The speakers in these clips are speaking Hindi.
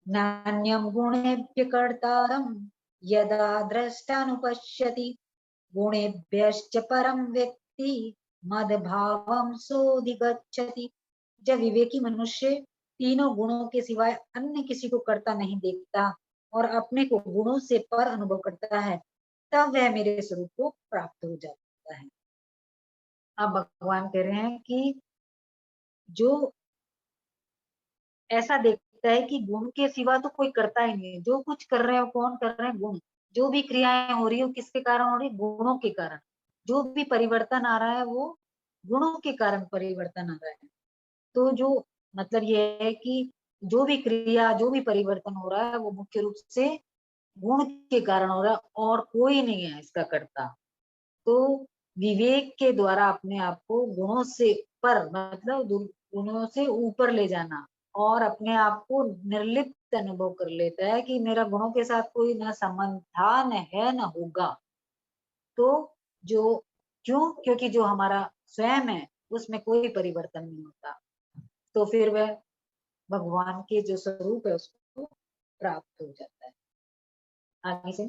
नान्यं गुणेभ्य कर्तारं यदा द्रष्टानुपश्यति गुणेभ्यश्च परं व्यक्ति मदभावं सोऽधिगच्छति। जब विवेकी मनुष्य तीनों गुणों के सिवाय अन्य किसी को करता नहीं देखता और अपने को गुणों से पर अनुभव करता है, तब वह मेरे स्वरूप को प्राप्त हो जाता है। अब भगवान कह रहे हैं कि जो ऐसा देखता है कि गुण के सिवा तो कोई करता ही नहीं है, जो कुछ कर रहे हो कौन कर रहे हैं, गुण। जो भी क्रियाएं हो रही हो किसके कारण हो रही, गुणों के कारण। जो भी परिवर्तन आ रहा है वो गुणों के कारण परिवर्तन आ रहा है। तो जो मतलब ये है कि जो भी क्रिया जो भी परिवर्तन हो रहा है वो मुख्य रूप से गुण के कारण हो रहा है और कोई नहीं है इसका कर्ता। तो विवेक के द्वारा अपने आप को गुणों से पर मतलब गुणों से ऊपर ले जाना और अपने आप को निर्लिप्त अनुभव कर लेता है कि मेरा गुणों के साथ कोई ना संबंध था, न है, न होगा। तो जो क्यों, क्योंकि जो हमारा स्वयं है उसमें कोई परिवर्तन नहीं होता, तो फिर वह भगवान के जो स्वरूप है उसको प्राप्त हो जाता है। आगे से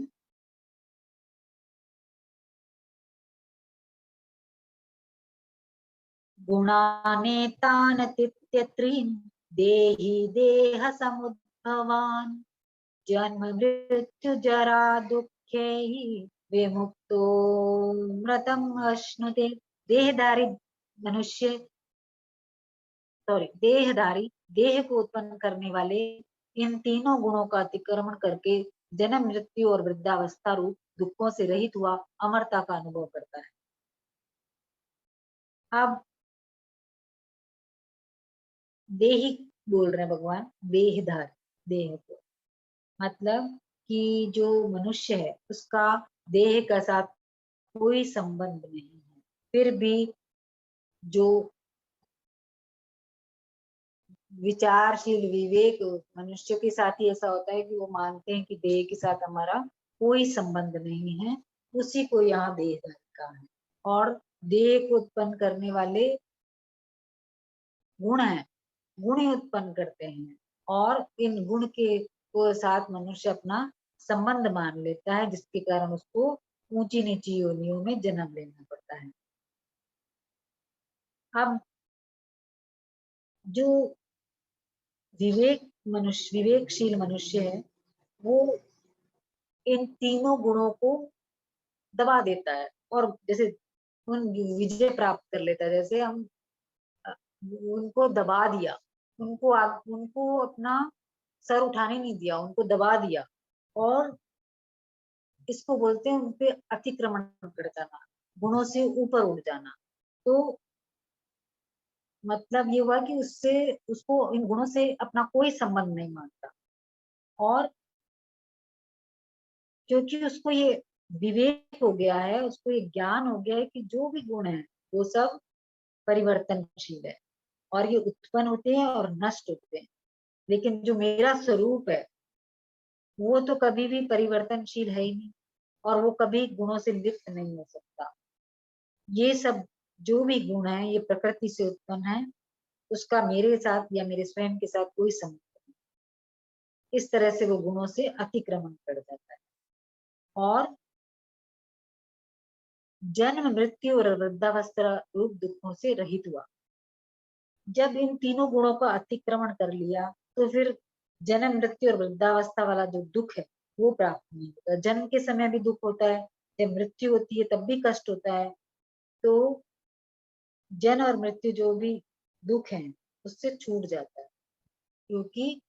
गुणानेतानतीत्यत्रीन् देहि देह समुद्भवान् जन्म मृत्यु जरा दुःखैः विमुक्तो मृतम् अश्नुते। देहधारी मनुष्य देहधारी देह को उत्पन्न करने वाले इन तीनों गुणों का अतिक्रमण करके जन्म मृत्यु और वृद्धावस्था रूप दुखों से रहित हुआ अमरता का अनुभव करता है। अब देही बोल रहे हैं भगवान, देहधार, देह को मतलब कि जो मनुष्य है उसका देह के साथ कोई संबंध नहीं है, फिर भी जो विचारशील विवेक मनुष्य के साथ ही ऐसा होता है कि वो मानते हैं कि देह के साथ हमारा कोई संबंध नहीं है, उसी को यहाँ देह का है। और देह को उत्पन्न करने वाले गुण है, गुण ही उत्पन्न करते हैं और इन गुण के को साथ मनुष्य अपना संबंध मान लेता है, जिसके कारण उसको ऊंची नीची योनियों में जन्म लेना पड़ता है। अब जो विवेकशील मनुष्य है वो इन तीनों गुणों को दबा देता है और जैसे उन विजय प्राप्त कर लेता है। जैसे हम अ, उनको दबा दिया, उनको अपना सर उठाने नहीं दिया, उनको दबा दिया और इसको बोलते हैं उनपे अतिक्रमण कर जाना, गुणों से ऊपर उठ जाना। तो मतलब ये हुआ कि उससे उसको इन गुणों से अपना कोई संबंध नहीं मानता और क्योंकि उसको ये विवेक हो गया है, उसको ये ज्ञान हो गया है कि जो भी गुण है वो सब परिवर्तनशील है और ये उत्पन्न होते हैं और नष्ट होते हैं, लेकिन जो मेरा स्वरूप है वो तो कभी भी परिवर्तनशील है ही नहीं और वो कभी गुणों से लिप्त नहीं हो सकता। ये सब जो भी गुण है ये प्रकृति से उत्पन्न है, उसका मेरे साथ या मेरे स्वयं के साथ कोई संबंध नहीं। इस तरह से वो गुणों से अतिक्रमण कर जाता है और जन्म मृत्यु और वृद्धावस्था रूप दुखों से रहित हुआ। जब इन तीनों गुणों का अतिक्रमण कर लिया तो फिर जन्म मृत्यु और वृद्धावस्था वाला जो दुख है वो प्राप्त नहीं होता। जन्म के समय भी दुख होता है, जब मृत्यु होती है तब भी कष्ट होता है। तो जन्म और मृत्यु जो भी दुख है उससे छूट जाता है, क्योंकि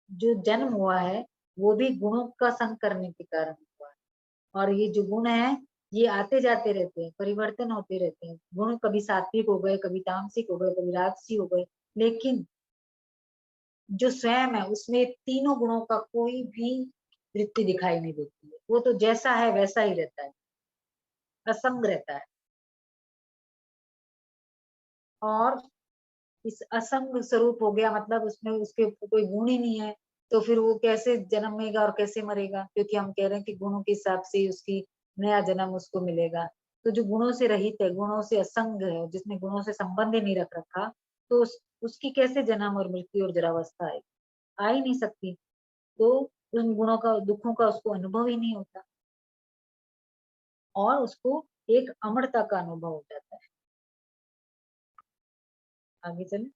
जो जन्म हुआ है वो भी गुणों का संग करने के कारण हुआ है और ये जो गुण है ये आते जाते रहते हैं, परिवर्तन होते रहते हैं। गुण कभी सात्विक हो गए, कभी तामसिक हो गए, कभी राजसी हो गए, लेकिन जो स्वयं है उसमें तीनों गुणों का कोई भी वृत्ति दिखाई नहीं देती है, वो तो जैसा है वैसा ही रहता है, असंग रहता है। और इस असंग स्वरूप हो गया मतलब उसमें उसके कोई गुण ही नहीं है, तो फिर वो कैसे जन्मेगा और कैसे मरेगा, क्योंकि हम कह रहे हैं कि गुणों के हिसाब से उसकी नया जन्म उसको मिलेगा। तो जो गुणों से रहित है, गुणों से असंग है, जिसने गुणों से संबंध ही नहीं रख रखा, तो उसकी कैसे जन्म और मृत्यु और जरावस्था आएगी? आ ही नहीं सकती। तो उन गुणों का, दुखों का उसको अनुभव ही नहीं होता और उसको एक अमरता का अनुभव हो जाता है। आगे चले।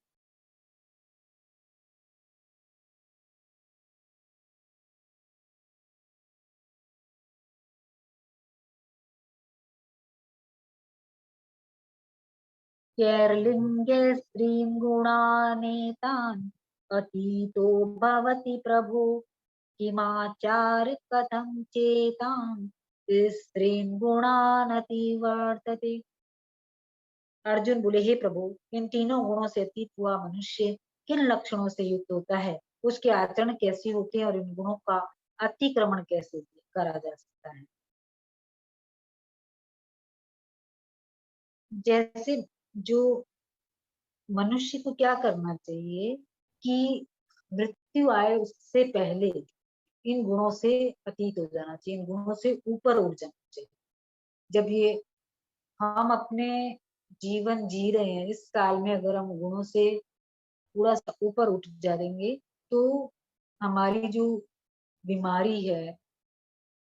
कैर्लिङ्गे स्त्रीं गुणानेतान् अतीतो भवति प्रभो किमाचार कथं चेतां स्त्रीन् गुणानतिवर्तते। अर्जुन बोले, हे प्रभु, इन तीनों गुणों से अतीत हुआ मनुष्य किन लक्षणों से युक्त होता है? उसके आचरण कैसे होते हैं और इन गुणों का अतिक्रमण कैसे करा जा सकता है? जैसे जो मनुष्य को क्या करना चाहिए कि मृत्यु आए उससे पहले इन गुणों से अतीत हो जाना चाहिए, इन गुणों से ऊपर उठ जाना चाहिए। जब ये हम अपने जीवन जी रहे हैं, इस काल में अगर हम गुणों से थोड़ा सा ऊपर उठ जाएंगे तो हमारी जो बीमारी है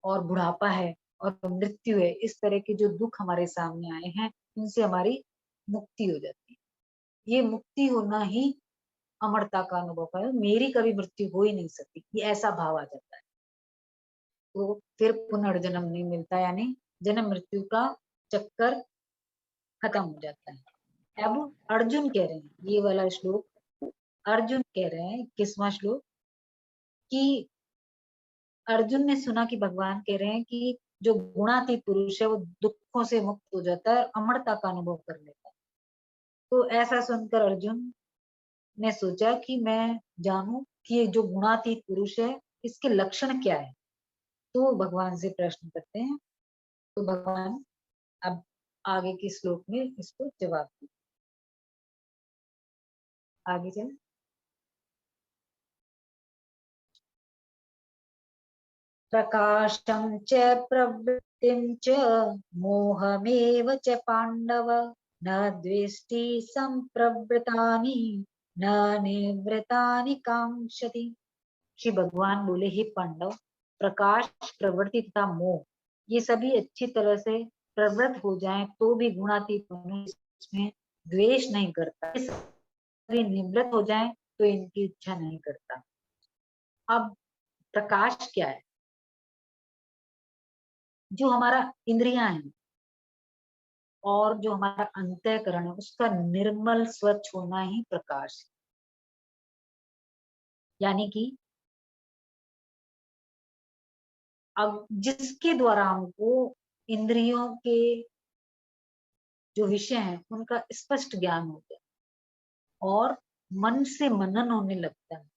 और बुढ़ापा है और मृत्यु है, इस तरह के जो दुख हमारे सामने आए हैं, इनसे हमारी मुक्ति हो जाती है। ये मुक्ति होना ही अमरता का अनुभव है। मेरी कभी मृत्यु हो ही नहीं सकती, ये ऐसा भाव आ जाता है। तो फिर पुनर्जन्म नहीं मिलता, यानी जन्म मृत्यु का चक्कर खत्म हो जाता है। अब अर्जुन कह रहे हैं, ये वाला श्लोक अर्जुन कह रहे हैं 21वां श्लोक, कि अर्जुन ने सुना कि भगवान कह रहे हैं कि जो गुणातीत पुरुष है वो दुखों से मुक्त हो जाता है और अमरता का अनुभव कर लेता है। तो ऐसा सुनकर अर्जुन ने सोचा कि मैं जानूं कि ये जो गुणातीत पुरुष है इसके लक्षण क्या है। तो भगवान से प्रश्न करते हैं। तो भगवान अब आगे के श्लोक में इसको जवाब दें। आगे चले। प्रकाशं च प्रवृत्तिं च मोहमेव च पाण्डव न द्वेष्टि संप्रवृत्तानि न निवृत्तानि कांक्षति। श्री भगवान बोले, हे पांडव, प्रकाश, प्रवृत्ति तथा मोह, ये सभी अच्छी तरह से प्रवृत्त हो जाएं तो भी गुणातीत मनुष्य इसमें द्वेष नहीं करता। ये सभी निवृत्त हो जाएं तो इनकी इच्छा नहीं करता। अब प्रकाश क्या है? जो हमारा इंद्रियां हैं और जो हमारा अंतःकरण है उसका निर्मल स्वच्छ होना ही प्रकाश है। यानी कि अब जिसके द्वारा हमको इंद्रियों के जो विषय हैं उनका स्पष्ट ज्ञान हो गया और मन से मनन होने लगता है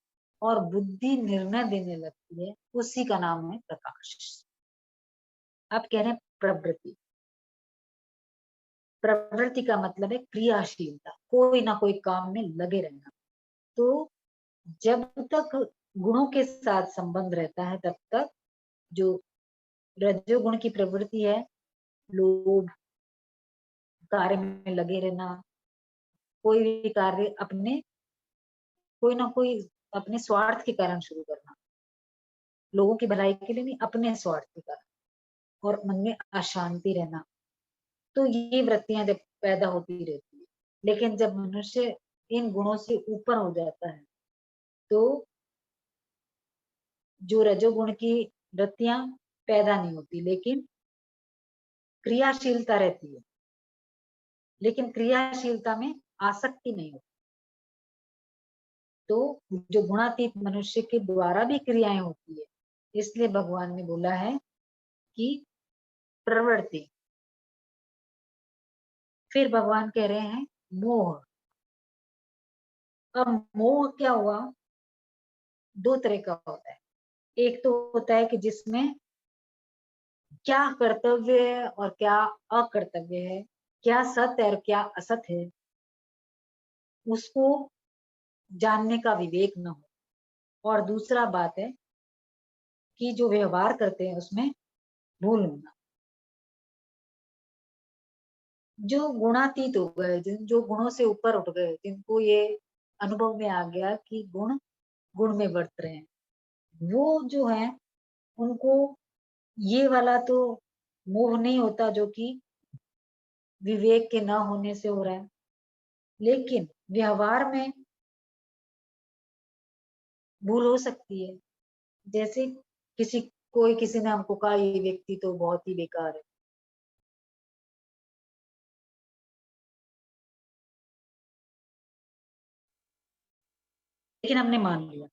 और बुद्धि निर्णय देने लगती है, उसी का नाम है प्रकाश। आप कह रहे हैं प्रवृत्ति। प्रवृत्ति का मतलब है क्रियाशीलता, कोई ना कोई काम में लगे रहना। तो जब तक गुणों के साथ संबंध रहता है तब तक जो रजोगुण की प्रवृत्ति है, लोभ, कार्य में लगे रहना, कोई भी कार्य अपने कोई ना कोई अपने स्वार्थ के कारण शुरू करना, लोगों की भलाई के लिए नहीं, अपने स्वार्थ के कारण, और मन में अशांति रहना। तो ये वृत्तियां जब पैदा होती रहती है, लेकिन जब मनुष्य इन गुणों से ऊपर हो जाता है तो जो रजोगुण की वृत्तियां पैदा नहीं होती, लेकिन क्रियाशीलता रहती है, लेकिन क्रियाशीलता में आसक्ति नहीं होती। तो जो गुणातीत मनुष्य के द्वारा भी क्रियाएं होती है, इसलिए भगवान ने बोला है कि प्रवृत्ति। फिर भगवान कह रहे हैं मोह। अब मोह क्या हुआ? दो तरह का होता है। एक तो होता है कि जिसमें क्या कर्तव्य है और क्या अकर्तव्य है, क्या सत्य और क्या असत है, उसको जानने का विवेक न हो। और दूसरा बात है कि जो व्यवहार करते हैं उसमें भूल होना। जो गुणातीत हो गए, जो गुणों से ऊपर उठ गए, जिनको ये अनुभव में आ गया कि गुण गुण में बरत रहे हैं, वो जो है उनको ये वाला तो मोह नहीं होता जो कि विवेक के न होने से हो रहा है। लेकिन व्यवहार में भूल हो सकती है। जैसे कोई किसी ने हमको कहा ये व्यक्ति तो बहुत ही बेकार है, लेकिन हमने मान लिया,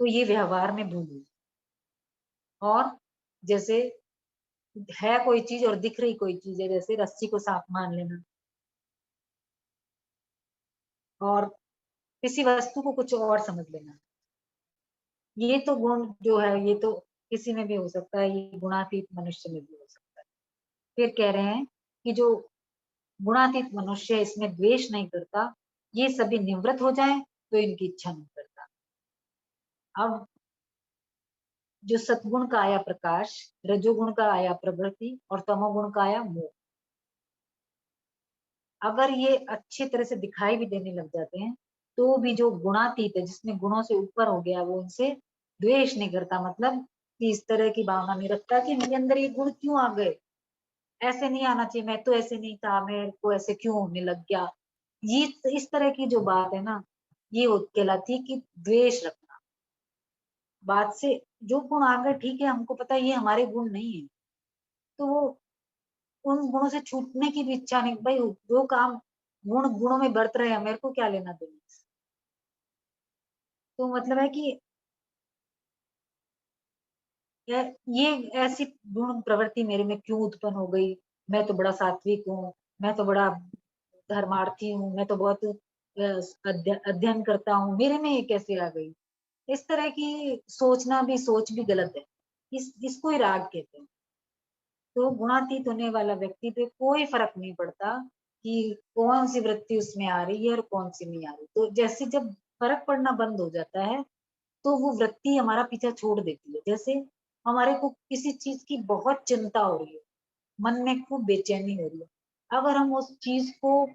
तो ये व्यवहार में भूल हुई। और जैसे है कोई चीज और दिख रही कोई चीज है, जैसे रस्सी को सांप मान लेना, और किसी वस्तु को कुछ और समझ लेना, ये तो गुण जो है ये तो किसी में भी हो सकता है, ये गुणातीत मनुष्य में भी हो सकता है। फिर कह रहे हैं कि जो गुणातीत मनुष्य है, इसमें द्वेष नहीं करता, ये सभी निवृत्त हो जाए तो इनकी इच्छा नहीं करता। अब जो सतगुण का आया प्रकाश, रजोगुण का आया प्रवृत्ति और तमोगुण का आया मोह, अगर ये अच्छी तरह से दिखाई भी देने लग जाते हैं, तो भी जो गुणातीत है, जिसमें गुणों से ऊपर हो गया, वो उनसे द्वेष नहीं करता, मतलब कि इस तरह की भावना नहीं रखता कि मेरे अंदर ये गुण क्यों आ गए, ऐसे नहीं आना चाहिए, मैं तो ऐसे नहीं था, मेरे को ऐसे क्यों होने लग गया। ये इस तरह की जो बात है ना, ये कहलाती है कि द्वेष रखना। बात से जो गुण आ गए ठीक है, हमको पता है ये हमारे गुण नहीं है, तो वो उन गुणों से छूटने की भी इच्छा नहीं, भाई जो काम गुणों में बरत रहे हैं, मेरे को क्या लेना देना। तो मतलब है कि ये ऐसी गुण प्रवृत्ति मेरे में क्यों उत्पन्न हो गई, मैं तो बड़ा सात्विक हूँ, मैं तो बड़ा धर्मार्थी हूँ, मैं तो बहुत अध्ययन करता हूँ, मेरे में ये कैसे आ गई। इस तरह की सोच भी गलत है। इसको ही राग कहते हैं। तो गुणातीत होने वाला व्यक्ति पे कोई फर्क नहीं पड़ता कि कौन सी वृत्ति उसमें आ रही है और कौन सी नहीं आ रही। तो जैसे जब फर्क पड़ना बंद हो जाता है, तो वो वृत्ति हमारा पीछा छोड़ देती है। जैसे हमारे को किसी चीज की बहुत चिंता हो रही है, मन में खूब बेचैनी हो रही है, अगर हम उस चीज को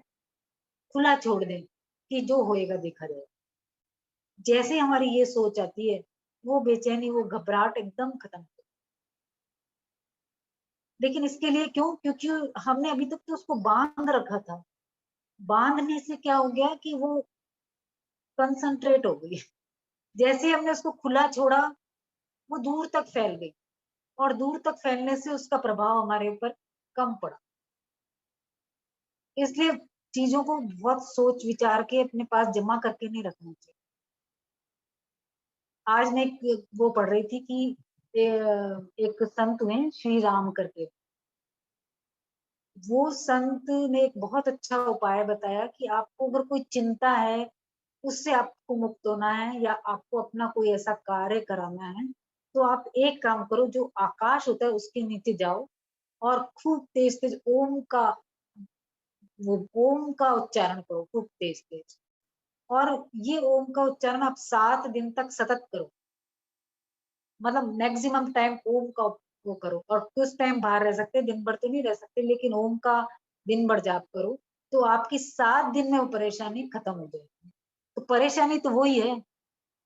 खुला छोड़ दें कि जो होएगा देखा जाएगा, जैसे हमारी ये सोच आती है, वो बेचैनी, वो घबराहट एकदम खत्म। लेकिन इसके लिए क्यों? क्योंकि हमने अभी तक तो उसको बांध रखा था। बांधने से क्या हो गया कि वो कंसंट्रेट हो गई। जैसे हमने उसको खुला छोड़ा, वो दूर तक फैल गई, और दूर तक फैलने से उसका प्रभाव हमारे ऊपर कम पड़ा। इसलिए चीजों को बहुत सोच विचार के अपने पास जमा करके नहीं रखना चाहिए। आज मैं वो पढ़ रही थी कि एक संत हुए श्री राम करके, वो संत ने एक बहुत अच्छा उपाय बताया कि आपको अगर कोई चिंता है, उससे आपको मुक्त होना है, या आपको अपना कोई ऐसा कार्य कराना है, तो आप एक काम करो, जो आकाश होता है उसके नीचे जाओ और खूब तेज तेज ओम का, वो ओम का उच्चारण करो खूब तेज तेज। और ये ओम का उच्चारण आप 7 दिन तक सतत करो, मतलब मैक्सिमम टाइम ओम का वो करो। और कुछ टाइम बाहर रह सकते, दिन भर तो नहीं रह सकते, लेकिन ओम का दिन भर जाप करो, तो आपकी 7 दिन में वो परेशानी खत्म हो जाएगी। तो परेशानी तो वही है,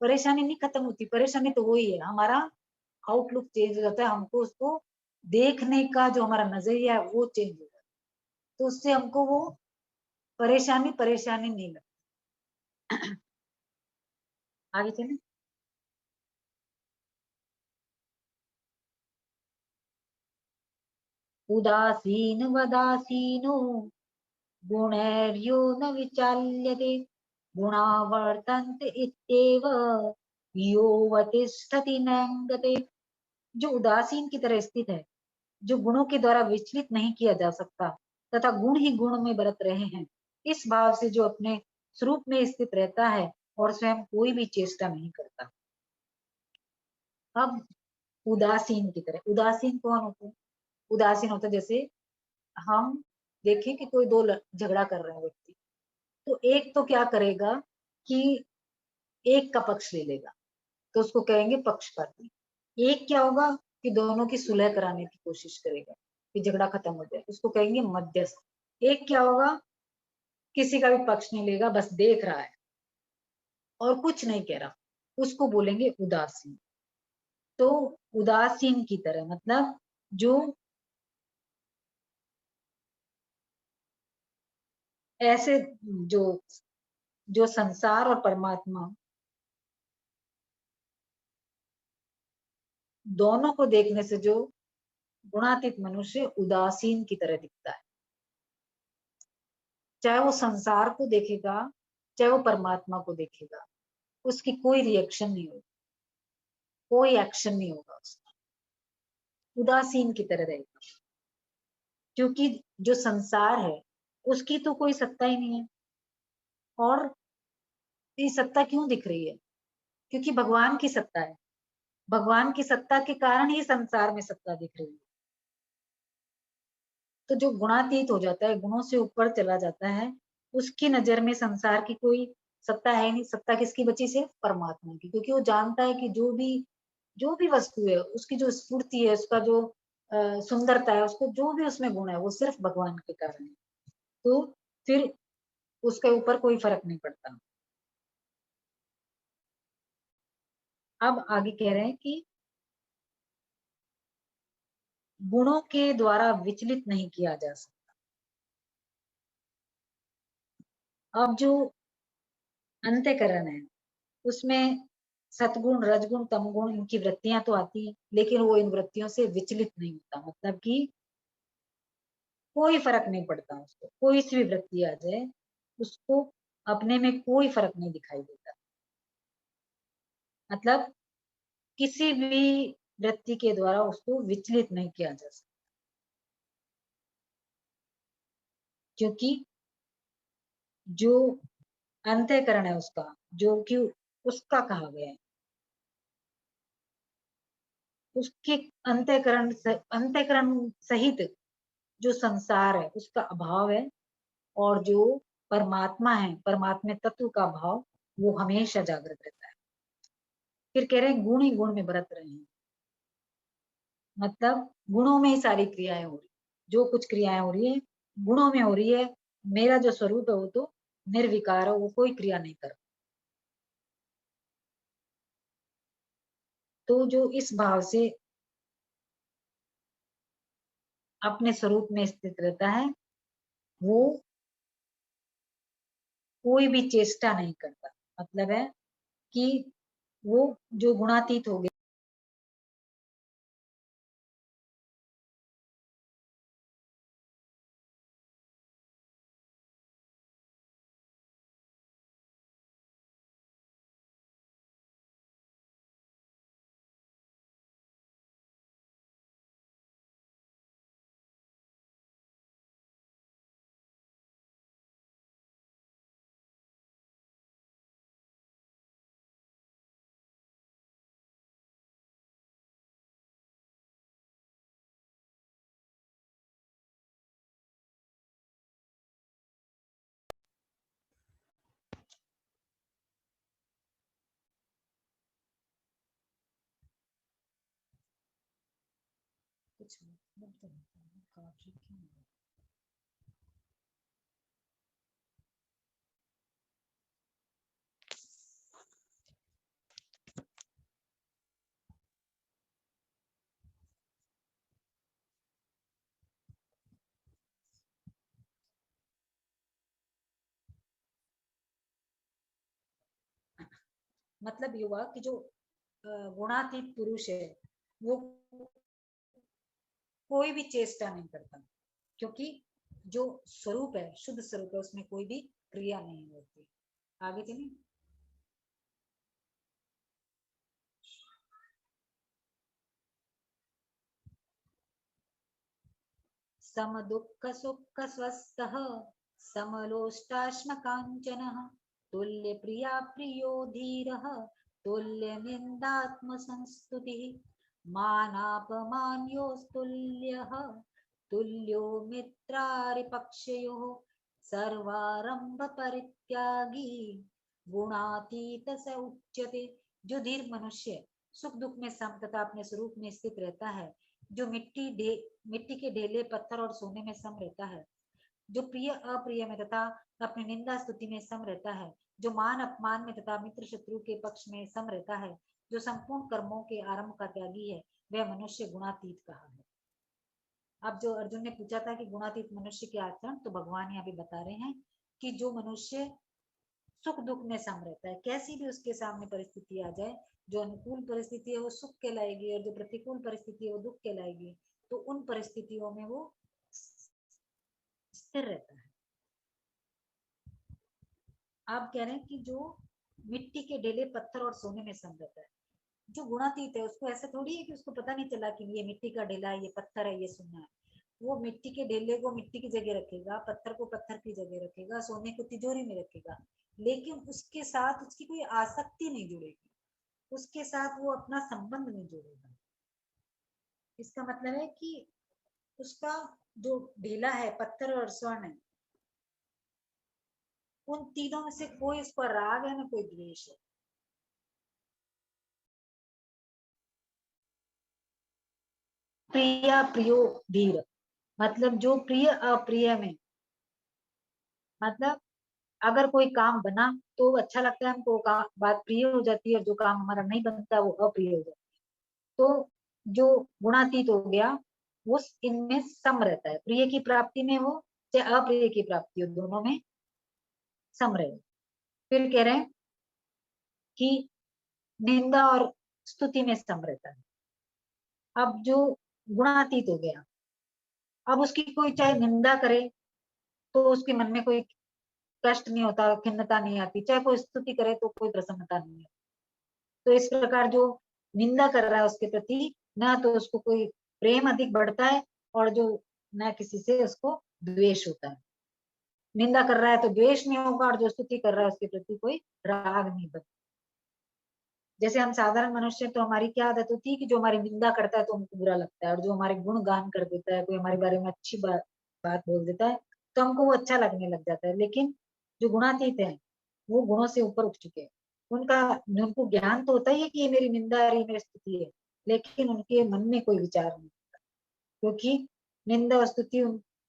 परेशानी नहीं खत्म होती, परेशानी तो वही है, हमारा आउटलुक चेंज हो जाता है, हमको उसको देखने का जो हमारा नजरिया है वो चेंज हो जाता है, तो उससे हमको वो परेशानी परेशानी नहीं लगती। आगे चले। उदासीन वदासीनो गुणैर्यो न विचाल्यते, गुणा वर्तन्ते इत्येव योऽवतिष्ठति नेङ्गते। जो उदासीन की तरह स्थित है, जो गुणों के द्वारा विचलित नहीं किया जा सकता, तथा गुण ही गुण में बरत रहे हैं, इस भाव से जो अपने स्वरूप में स्थित रहता है और स्वयं कोई भी चेष्टा नहीं करता। अब उदासीन की तरह, उदासीन कौन होता है? उदासीन होता है जैसे हम देखें कि कोई दो झगड़ा कर रहे हैं व्यक्ति, तो एक तो क्या करेगा कि एक का पक्ष ले लेगा, तो उसको कहेंगे पक्षपाती। एक क्या होगा कि दोनों की सुलह कराने की कोशिश करेगा। कि झगड़ा खत्म हो जाए, उसको कहेंगे मध्यस्थ। एक क्या होगा, किसी का भी पक्ष नहीं लेगा, बस देख रहा है और कुछ नहीं कह रहा, उसको बोलेंगे उदासीन। तो उदासीन की तरह मतलब जो ऐसे जो जो संसार और परमात्मा दोनों को देखने से जो गुणातीत मनुष्य उदासीन की तरह दिखता है, चाहे वो संसार को देखेगा चाहे वो परमात्मा को देखेगा, उसकी कोई रिएक्शन नहीं होगी, कोई एक्शन नहीं होगा उसका, उदासीन की तरह रहेगा। क्योंकि जो संसार है उसकी तो कोई सत्ता ही नहीं है, और ये सत्ता क्यों दिख रही है, क्योंकि भगवान की सत्ता है, भगवान की सत्ता के कारण ही संसार में सत्ता दिख रही है। तो जो गुणातीत हो जाता है, गुणों से ऊपर चला जाता है, उसकी नजर में संसार की कोई सत्ता है नहीं। सत्ता किसकी बची, सिर्फ परमात्मा की, क्योंकि वो जानता है कि जो भी वस्तु है उसकी जो स्फूर्ति है, उसका जो सुंदरता है, उसको जो भी उसमें गुण है वो सिर्फ भगवान के कारण है। तो फिर उसके ऊपर कोई फर्क नहीं पड़ता। अब आगे कह रहे हैं कि गुणों के द्वारा विचलित नहीं किया जा सकता। अब जो अंतःकरण है उसमें सतगुण रजगुण तमगुण इनकी वृत्तियां तो आती हैं, लेकिन वो इन वृत्तियों से विचलित नहीं होता, मतलब कि कोई फर्क नहीं पड़ता उसको, कोई सी भी वृत्ति आ जाए उसको अपने में कोई फर्क नहीं दिखाई देता। मतलब किसी भी वृत्ति के द्वारा उसको विचलित नहीं किया जा सकता, क्योंकि जो अंतःकरण है उसका, जो कि उसका कहा गया है, उसके अंतःकरण सहित जो संसार है उसका अभाव है, और जो परमात्मा है, परमात्मा तत्व का भाव, वो हमेशा जागृत रहता है। फिर कह रहे हैं गुण ही गुण में बरत रहे हैं, मतलब गुणों में ही सारी क्रियाएं हो रही, जो कुछ क्रियाएं हो रही है गुणों में हो रही है। मेरा जो स्वरूप है वो तो निर्विकार है, वो कोई क्रिया नहीं कर। तो जो इस भाव से अपने स्वरूप में स्थित रहता है, वो कोई भी चेष्टा नहीं करता, मतलब है कि वो जो गुणातीत हो गया। कुछ मतलब तो होता है, काफी क्यों है? मतलब ये हुआ कि जो गुणातीत पुरुष है वो कोई भी चेष्टा नहीं करता, क्योंकि जो स्वरूप है, शुद्ध स्वरूप है, उसमें कोई भी क्रिया नहीं होती। आगे चलिए। सम दुःख सुख स्वस्थः समलोष्टाश्म काञ्चनः तुल्य प्रिया प्रियो धीरः तुल्य निन्दात्म संस्तुतिः मानापमान्योस्तुल्यः तुल्यो मित्रारिपक्षयोः सर्वारंभ परित्यागी गुणातीत स उच्यते। जो धीर मनुष्य सुख दुख में सम तथा अपने स्वरूप में स्थित रहता है, जो मिट्टी के ढेले, पत्थर और सोने में सम रहता है, जो प्रिय अप्रिय में तथा अपनी निंदा स्तुति में सम रहता है, जो मान अपमान में तथा मित्र शत्रु के पक्ष में सम रहता है, जो संपूर्ण कर्मों के आरंभ का त्यागी है, वह मनुष्य गुणातीत कहा है। अब जो अर्जुन ने पूछा था कि गुणातीत मनुष्य के आचरण, तो भगवान यहाँ पे बता रहे हैं कि जो मनुष्य सुख दुख में सम रहता है, कैसी भी उसके सामने परिस्थिति आ जाए, जो अनुकूल परिस्थिति है वो सुख कहलाएगी और जो प्रतिकूल परिस्थिति है वो दुख कहलाएगी, तो उन परिस्थितियों में वो स्थिर रहता है। आप कह रहे हैं कि जो मिट्टी के ढेले, पत्थर और सोने में सम रहता है, जो गुणातीत है उसको ऐसा थोड़ी है कि उसको पता नहीं चला कि ये मिट्टी का ढेला है, ये पत्थर है, ये सोना है। वो मिट्टी के ढेले को मिट्टी की जगह रखेगा, पत्थर को पत्थर की जगह रखेगा, सोने को तिजोरी में रखेगा, लेकिन उसके साथ उसकी कोई आसक्ति नहीं जुड़ेगी, उसके साथ वो अपना संबंध नहीं जोड़ेगा। इसका मतलब है कि उसका जो ढेला है, पत्थर और स्वर्ण है, उन तीनों में से कोई उस पर राग है ना कोई द्वेष है। प्रिया प्रियो धीर, मतलब जो प्रिय अप्रिय में, मतलब अगर कोई काम बना तो अच्छा लगता है हमको, बात प्रिय हो जाती है, और जो काम हमारा नहीं बनता वो अप्रिय हो जाता है। तो जो गुणातीत हो गया वो इनमें सम रहता है, प्रिय की प्राप्ति में हो चाहे अप्रिय की प्राप्ति हो, दोनों में सम रहे। फिर कह रहे हैं कि निंदा और स्तुति में सम रहता है। अब जो गुणातीत हो गया, अब उसकी कोई चाहे निंदा करे तो उसके मन में कोई कष्ट नहीं होता, खिन्नता नहीं आती, चाहे कोई स्तुति करे तो कोई प्रसन्नता नहीं है। तो इस प्रकार जो निंदा कर रहा है उसके प्रति ना तो उसको कोई प्रेम अधिक बढ़ता है, और जो ना किसी से उसको द्वेष होता है। निंदा कर रहा है तो द्वेष नहीं होगा, और जो स्तुति कर रहा है उसके प्रति कोई राग नहीं बनता। जैसे हम साधारण मनुष्य, तो हमारी क्या आदत होती है कि जो हमारी निंदा करता है तो हमको बुरा लगता है, और जो हमारे गुण गान कर देता है, कोई हमारे बारे में अच्छी बात बोल देता है, तो हमको वो अच्छा लगने लग जाता है। लेकिन जो गुणातीत है वो गुणों से ऊपर उठ चुके हैं, उनका उनको ज्ञान तो होता ही है कि ये मेरी निंदा है, ये मेरी स्तुति है, लेकिन उनके मन में कोई विचार नहीं, क्योंकि निंदा और स्तुति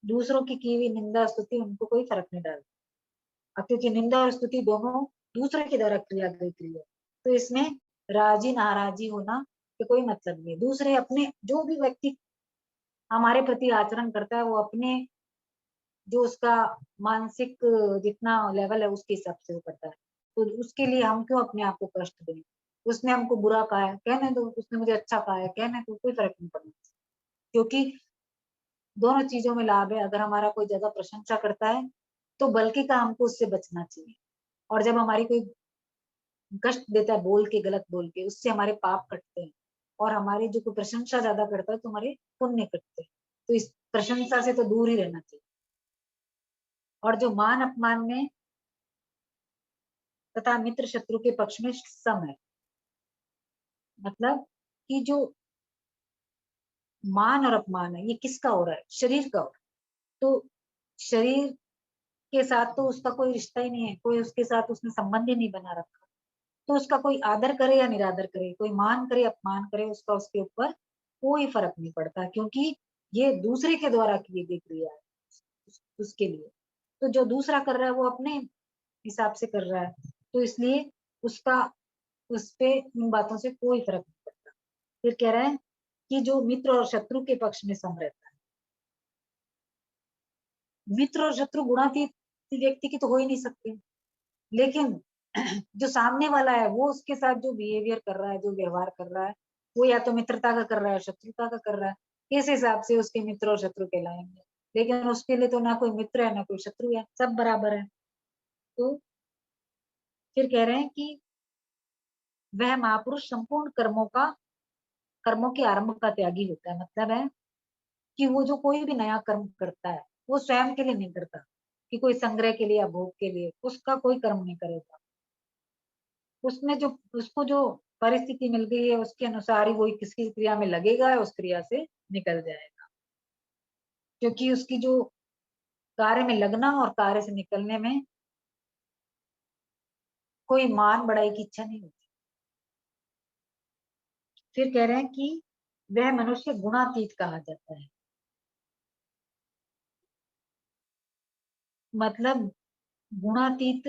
दूसरों की हुई निंदा और स्तुति उनको कोई फर्क नहीं डालता। अब क्योंकि निंदा और स्तुति दोनों दूसरे के द्वारा क्रिया गई क्रिया, तो इसमें राजी नाराजी होना के कोई मतलब नहीं है। दूसरे अपने, जो भी व्यक्ति हमारे प्रति आचरण करता है वो अपने जो उसका मानसिक जितना लेवल है उसके हिसाब से वो करता है, तो उसके लिए हम क्यों अपने आप को कष्ट दें। उसने हमको बुरा कहा है कहने दो, उसने मुझे अच्छा कहा है कहने दो, कोई फर्क नहीं पड़ना, क्योंकि दोनों चीजों में लाभ है। अगर हमारा कोई ज्यादा प्रशंसा करता है तो बल्कि का हमको उससे बचना चाहिए, और जब हमारी कोई कष्ट देता है बोल के, गलत बोल के, उससे हमारे पाप कटते हैं, और हमारी जो कोई प्रशंसा ज्यादा करता है तो हमारे पुण्य कटते हैं। तो इस प्रशंसा से तो दूर ही रहना चाहिए। और जो मान अपमान में तथा मित्र शत्रु के पक्ष में सम है, मतलब कि जो मान और अपमान है ये किसका हो रहा है, शरीर का हो रहा है। तो शरीर के साथ तो उसका कोई रिश्ता ही नहीं है, कोई उसके साथ उसने संबंध ही नहीं बना रखा, तो उसका कोई आदर करे या निरादर करे, कोई मान करे अपमान करे, उसका उसके ऊपर कोई फर्क नहीं पड़ता, क्योंकि ये दूसरे के द्वारा की गई क्रिया है उसके लिए। तो जो दूसरा कर रहा है वो अपने हिसाब से कर रहा है, तो इसलिए उसका उस पे इन बातों से कोई फर्क नहीं पड़ता। फिर कह रहा है कि जो मित्र और शत्रु के पक्ष में सम रहता है, मित्र और शत्रु गुणातीत व्यक्ति की तो हो ही नहीं सकते, लेकिन जो सामने वाला है वो उसके साथ जो बिहेवियर कर रहा है, जो व्यवहार कर रहा है, वो या तो मित्रता का कर रहा है, शत्रुता का कर रहा है, इस हिसाब से उसके मित्र और शत्रु कहलाएंगे। लेकिन उसके लिए तो ना कोई मित्र है ना कोई शत्रु है, सब बराबर है। तो फिर कह रहे हैं कि वह महापुरुष संपूर्ण कर्मों के आरंभ का त्यागी होता है। मतलब है कि वो जो कोई भी नया कर्म करता है वो स्वयं के लिए नहीं करता, कि कोई संग्रह के लिए या भोग के लिए, उसका कोई कर्म नहीं करेगा। उसने जो उसको जो परिस्थिति मिल गई है उसके अनुसार ही वही किसकी क्रिया में लगेगा, उस क्रिया से निकल जाएगा। क्योंकि उसकी जो कार्य में लगना और कार्य से निकलने में कोई मान बढ़ाई की इच्छा नहीं होती। फिर कह रहे हैं कि वह मनुष्य गुणातीत कहा जाता है। मतलब गुणातीत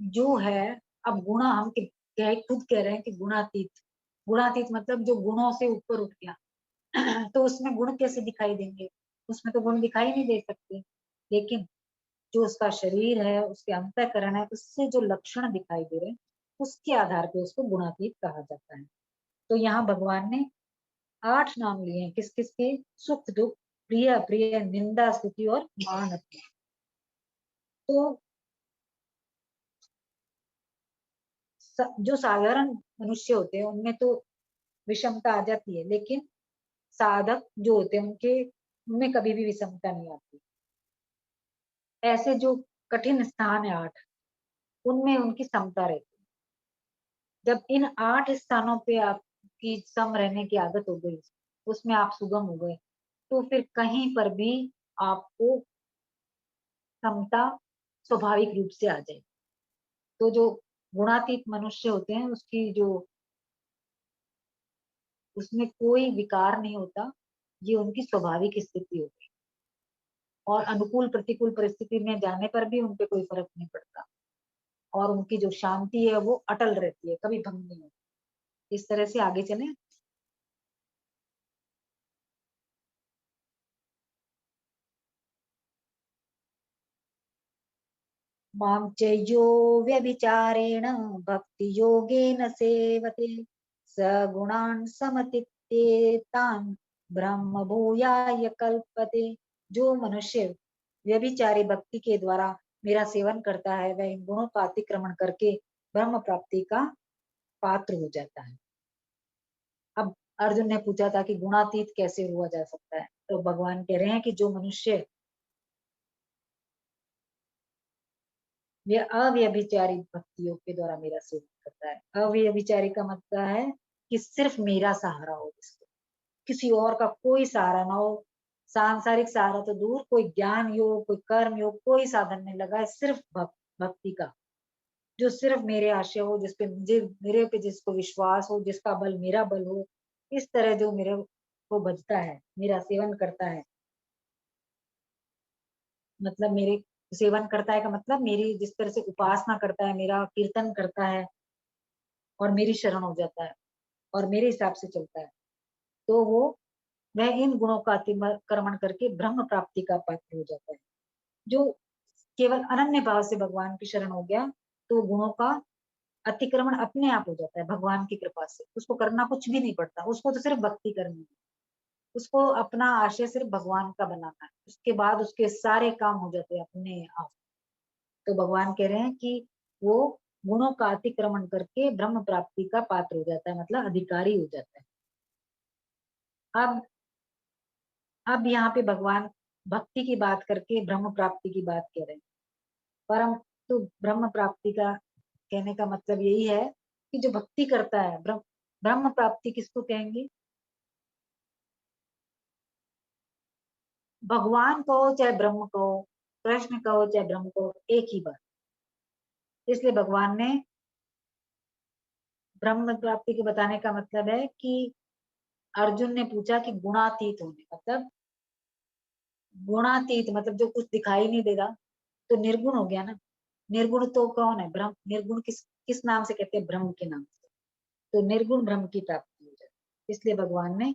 जो है, अब गुणा हम खुद कह रहे हैं कि गुणातीत, गुणातीत मतलब जो गुणों से ऊपर उठ गया। तो उसमें गुण कैसे दिखाई देंगे? उसमें तो गुण दिखाई नहीं दे सकते। लेकिन जो उसका शरीर है, उसके अंतःकरण है, उससे जो लक्षण दिखाई दे रहे हैं, उसके आधार पे उसको गुणातीत कहा जाता है। तो यहाँ भगवान ने 8 नाम लिए हैं, किस किस के? सुख दुख, प्रिय अप्रिय, निंदा स्तुति और मान अपमान। तो जो साधारण मनुष्य होते हैं उनमें तो विषमता आ जाती है, लेकिन साधक जो होते हैं उनके उनमें कभी भी विषमता नहीं आती। ऐसे जो कठिन स्थान है 8, उनमें उनकी समता रहती है। जब इन 8 स्थानों पे आपकी सम रहने की आदत हो गई, उसमें आप सुगम हो गए, तो फिर कहीं पर भी आपको समता स्वाभाविक रूप से आ जाए। तो जो गुणातीत मनुष्य होते हैं उसकी जो उसमें कोई विकार नहीं होता, ये उनकी स्वाभाविक स्थिति होती है। और अनुकूल प्रतिकूल परिस्थिति में जाने पर भी उनपे कोई फर्क नहीं पड़ता, और उनकी जो शांति है वो अटल रहती है, कभी भंग नहीं होती। इस तरह से आगे चले। मां चयो व्यभिचारेण भक्ति योगेन सेवते स गुणान् समतीत्येतान् ब्रह्म भूयाय कल्पते। जो मनुष्य व्यभिचारी भक्ति के द्वारा मेरा सेवन करता है, वह इन गुणों का अतिक्रमण करके ब्रह्म प्राप्ति का पात्र हो जाता है। अब अर्जुन ने पूछा था कि गुणातीत कैसे हुआ जा सकता है, तो भगवान कह रहे हैं कि जो मनुष्य यह अव्यभिचारी भक्ति योग के द्वारा मेरा सेवन करता है। अव्यभिचारी का मतलब है कि सिर्फ मेरा सहारा हो, जिसको किसी और का कोई सहारा ना हो। सांसारिक सहारा तो दूर, कोई ज्ञान योग, कोई कर्म योग, कोई साधन नहीं लगा है, सिर्फ भक्ति का। जो सिर्फ मेरे आश्रय हो, जिसपे मुझे मेरे पे जिसको विश्वास हो, जिसका बल मेरा बल हो, इस तरह जो मेरे को भजता है, मेरा सेवन करता है। मतलब मेरे सेवन करता है का मतलब मेरी जिस तरह से उपासना करता है, मेरा कीर्तन करता है और मेरी शरण हो जाता है और मेरे हिसाब से चलता है, तो वो वह इन गुणों का अतिक्रमण करके ब्रह्म प्राप्ति का पात्र हो जाता है। जो केवल अनन्य भाव से भगवान की शरण हो गया, तो गुणों का अतिक्रमण अपने आप हो जाता है भगवान की कृपा से। उसको करना कुछ भी नहीं पड़ता, उसको तो सिर्फ भक्ति करनी है। उसको अपना आशय सिर्फ भगवान का बनाना है, उसके बाद उसके सारे काम हो जाते हैं अपने आप। तो भगवान कह रहे हैं कि वो गुणों का अतिक्रमण करके ब्रह्म प्राप्ति का पात्र हो जाता है, मतलब अधिकारी हो जाता है। अब अब यहाँ पे भगवान भक्ति की बात करके ब्रह्म प्राप्ति की बात कह रहे हैं। परम तो ब्रह्म प्राप्ति का कहने का मतलब यही है कि जो भक्ति करता है, ब्रह्म प्राप्ति किसको कहेंगे? भगवान कहो चाहे ब्रह्म कहो, कृष्ण कहो चाहे ब्रह्म कहो, एक ही बात। इसलिए भगवान ने ब्रह्म प्राप्ति के बताने का मतलब है कि अर्जुन ने पूछा कि गुणातीत होने मतलब, गुणातीत मतलब जो कुछ दिखाई नहीं दे रहा, तो निर्गुण हो गया ना। निर्गुण तो कौन है? ब्रह्म। निर्गुण किस किस नाम से कहते हैं? ब्रह्म के नाम से। तो निर्गुण ब्रह्म की प्राप्ति हो जाती है। इसलिए भगवान ने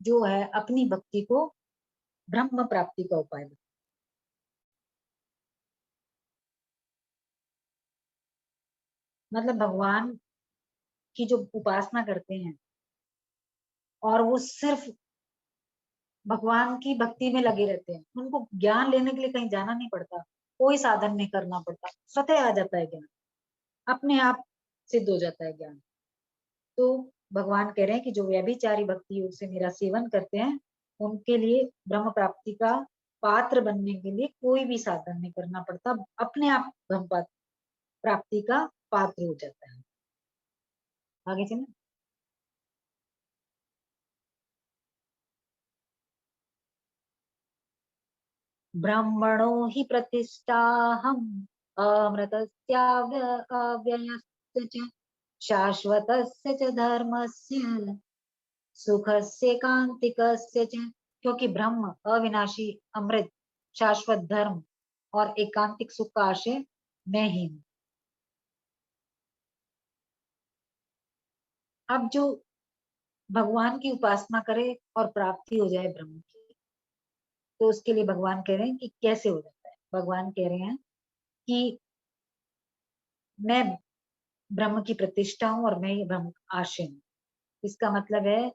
जो है अपनी भक्ति को ब्रह्म प्राप्ति का उपाय बताया। मतलब भगवान की जो उपासना करते हैं और वो सिर्फ भगवान की भक्ति में लगे रहते हैं, उनको ज्ञान लेने के लिए कहीं जाना नहीं पड़ता, कोई साधन नहीं करना पड़ता, स्वतः आ जाता है ज्ञान, अपने आप सिद्ध हो जाता है ज्ञान। तो भगवान कह रहे हैं कि जो व्यभिचारी भक्ति योग से मेरा सेवन करते हैं, उनके लिए ब्रह्म प्राप्ति का पात्र बनने के लिए कोई भी साधन नहीं करना पड़ता, अपने आप ब्रह्म प्राप्ति का पात्र हो जाता है। आगे चले। ब्रह्मणो हि प्रतिष्ठाहम् अमृतस्याव्ययस्य च शाश्वतस्य च धर्मस्य सुखस्य कांतिकस्य च। क्योंकि ब्रह्म अविनाशी, अमृत, शाश्वत धर्म और एकांतिक सुख का आशय मैं ही हूँ। अब जो भगवान की उपासना करे और प्राप्ति हो जाए ब्रह्म की, तो उसके लिए भगवान कह रहे हैं कि कैसे हो जाता है। भगवान कह रहे हैं कि मैं ब्रह्म की प्रतिष्ठा हूं और मैं ही ब्रह्म का आशय हूँ। इसका मतलब है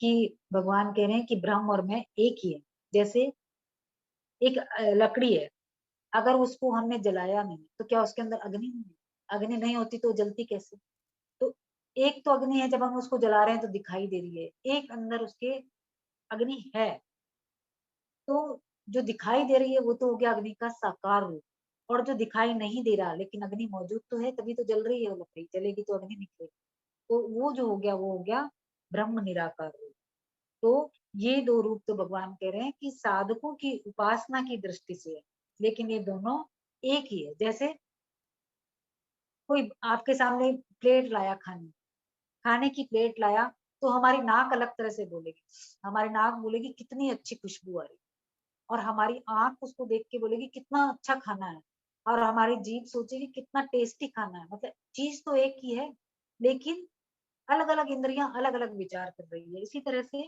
कि भगवान कह रहे हैं कि ब्रह्म और मैं एक ही है। जैसे एक लकड़ी है, अगर उसको हमने जलाया नहीं तो क्या उसके अंदर अग्नि नहीं है? अग्नि नहीं होती तो जलती कैसे? तो एक तो अग्नि है, जब हम उसको जला रहे हैं तो दिखाई दे रही है, एक अंदर उसके अग्नि है। तो जो दिखाई दे रही है वो तो हो गया अग्नि का साकार रूप, और जो दिखाई नहीं दे रहा लेकिन अग्नि मौजूद तो है, तभी तो जल रही है वो लकड़ी, जलेगी तो अग्नि निकलेगी। तो वो जो हो गया वो हो गया ब्रह्म निराकार रूप। तो ये दो रूप तो भगवान कह रहे हैं कि साधकों की उपासना की दृष्टि से है, लेकिन ये दोनों एक ही है। जैसे कोई आपके सामने प्लेट लाया खाने, खाने की प्लेट लाया, तो हमारी नाक अलग तरह से बोलेगी। हमारी नाक बोलेगी कितनी अच्छी खुशबू आ रही, और हमारी आंख उसको देख के बोलेगी कितना अच्छा खाना है, और हमारी जीभ सोचेगी कितना टेस्टी खाना है। मतलब चीज तो एक ही है, लेकिन अलग अलग इंद्रियां अलग अलग विचार कर रही है। इसी तरह से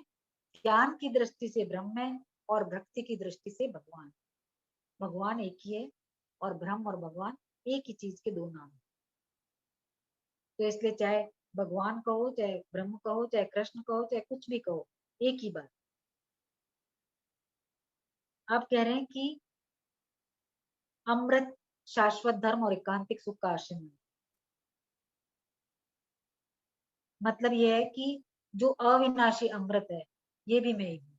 ज्ञान की दृष्टि से ब्रह्म है, और भक्ति की दृष्टि से भगवान। भगवान एक ही है, और ब्रह्म और भगवान एक ही चीज के दो नाम हैं। तो इसलिए चाहे भगवान कहो, चाहे ब्रह्म कहो, चाहे कृष्ण कहो, चाहे कुछ भी कहो, एक ही बात। आप कह रहे हैं कि अमृत, शाश्वत धर्म और एकांतिक सुख का आश्रय है। मतलब ये है कि जो अविनाशी अमृत है, ये भी मैं ही हूँ।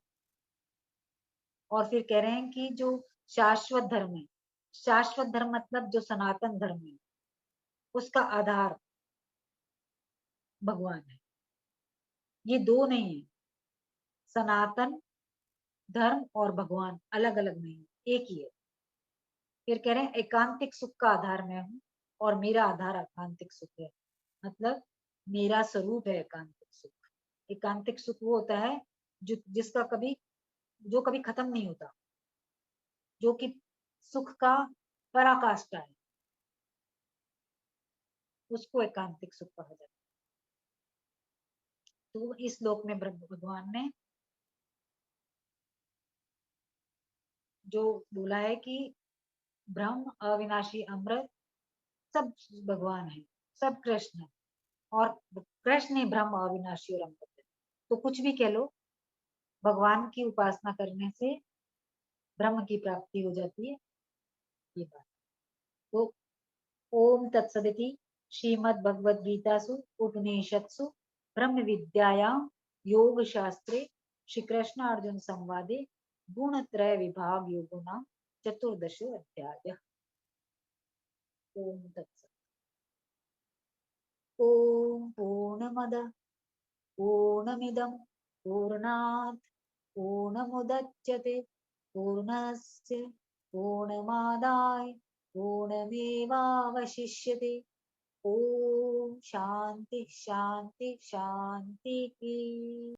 और फिर कह रहे हैं कि जो शाश्वत धर्म है, शाश्वत धर्म मतलब जो सनातन धर्म है, उसका आधार भगवान है। ये दो नहीं है, सनातन धर्म और भगवान अलग अलग नहीं है, एक ही है। फिर कह रहे हैं एकांतिक सुख का आधार मैं हूँ, और मेरा आधार एकांतिक सुख है। मतलब मेरा स्वरूप है एकांतिक सुख। एकांतिक सुख वो होता है जो जिसका कभी जो कभी खत्म नहीं होता, जो कि सुख का पराकाष्ठा है, उसको एकांतिक सुख कहा जाता है। तो इस श्लोक में भगवान ने जो बोला है कि ब्रह्म अविनाशी अमृत, सब भगवान है, सब कृष्ण है, और कृष्ण ही ब्रह्म अविनाशी और अमृत है। तो कुछ भी कह लो, भगवान की उपासना करने से ब्रह्म की प्राप्ति हो जाती है, ये बात। तो ओम तत्सदिति श्रीमद् भगवद गीतासु उपनिषत्सु ब्रह्म विद्यायां योग शास्त्रे श्री कृष्ण अर्जुन संवादे गुणत्रय विभाग योगो नाम चतुर्दशो अध्याय। ओम तत्सत्। ओम पूर्णमद पूर्णमिदं पूर्णात् पूर्णमुदच्यते पूर्णस्य पूर्णमादाय पूर्णमेवावशिष्यते। ओम शांति शांति शांति की।